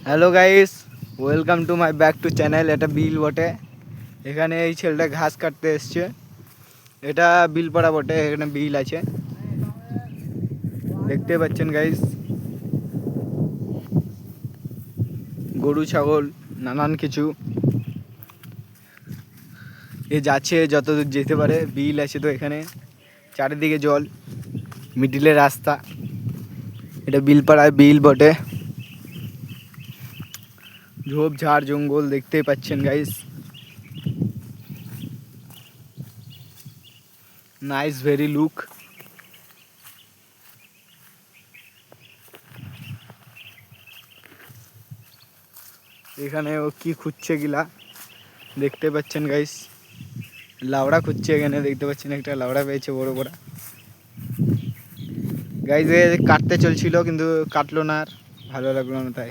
Hello guys, welcome to my back to channel. এটা বিল বটে। এখানে এই ছেলেটা ঘাস কাটতে এসছে। এটা বিল পাড়া বটে, এখানে বিল আছে, দেখতে পাচ্ছেন গাইস। গরু ছাগল নানান কিছু এ যাচ্ছে, যতদূর যেতে পারে। বিল আছে তো এখানে, চারিদিকে জল, মিডিলে রাস্তা। এটা বিলপাড়ায় বিল বটে। ঝোপঝাড় জঙ্গল দেখতেই পাচ্ছেন গাইস। Nice very look. এখানে ও কি খুঁজছে গিলা দেখতে পাচ্ছেন গাইস। লাউড়া খুঁজছে এখানে, দেখতে পাচ্ছেন একটা লাউড়া পেয়েছে বড় বড়। গাইস কাটতে চলছিল কিন্তু কাটলো না, আর ভালো লাগলো না তাই।